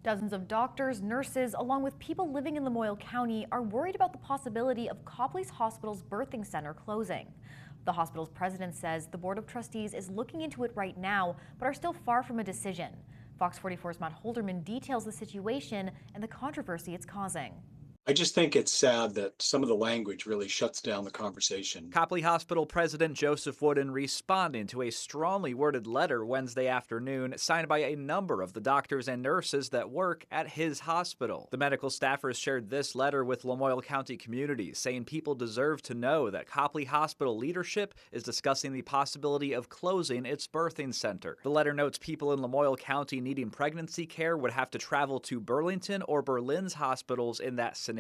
Dozens of doctors, nurses, along with people living in Lamoille County are worried about the possibility of Copley Hospital's birthing center closing. The hospital's president says the Board of Trustees is looking into it right now, but are still far from a decision. Fox 44's Matt Holderman details the situation and the controversy it's causing. I just think it's sad that some of the language really shuts down the conversation. Copley Hospital President Joseph Wooden responding to a strongly worded letter Wednesday afternoon signed by a number of the doctors and nurses that work at his hospital. The medical staffers shared this letter with Lamoille County communities, saying people deserve to know that Copley Hospital leadership is discussing the possibility of closing its birthing center. The letter notes people in Lamoille County needing pregnancy care would have to travel to Burlington or Berlin's hospitals in that scenario,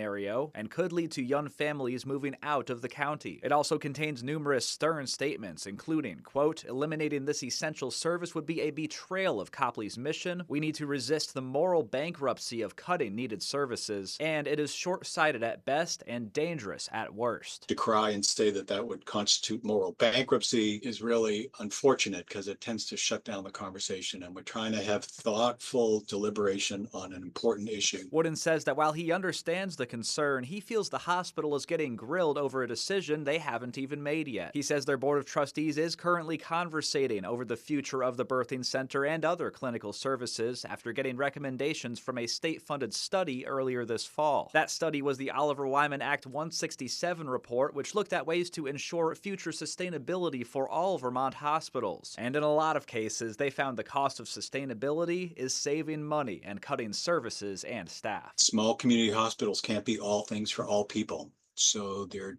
and could lead to young families moving out of the county. It also contains numerous stern statements, including, quote, eliminating this essential service would be a betrayal of Copley's mission. We need to resist the moral bankruptcy of cutting needed services, and it is short-sighted at best and dangerous at worst. To cry and say that that would constitute moral bankruptcy is really unfortunate because it tends to shut down the conversation, and we're trying to have thoughtful deliberation on an important issue. Wooden says that while he understands the concern, he feels the hospital is getting grilled over a decision they haven't even made yet. He says their board of trustees is currently conversating over the future of the birthing center and other clinical services after getting recommendations from a state-funded study earlier this fall. That study was the Oliver Wyman Act 167 report, which looked at ways to ensure future sustainability for all Vermont hospitals. And in a lot of cases, they found the cost of sustainability is saving money and cutting services and staff. Small community hospitals can't be all things for all people. So there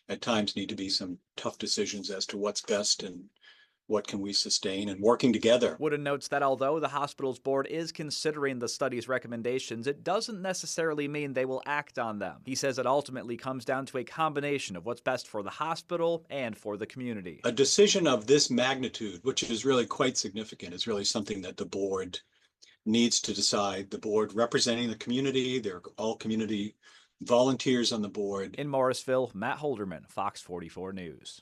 at times need to be some tough decisions as to what's best and what can we sustain, and working together. Wooden notes that although the hospital's board is considering the study's recommendations, it doesn't necessarily mean they will act on them. He says it ultimately comes down to a combination of what's best for the hospital and for the community. A decision of this magnitude, which is really quite significant, is really something that the board needs to decide. The board representing the community, they're all community volunteers on the board. In Morrisville, Matt Holderman, Fox 44 News.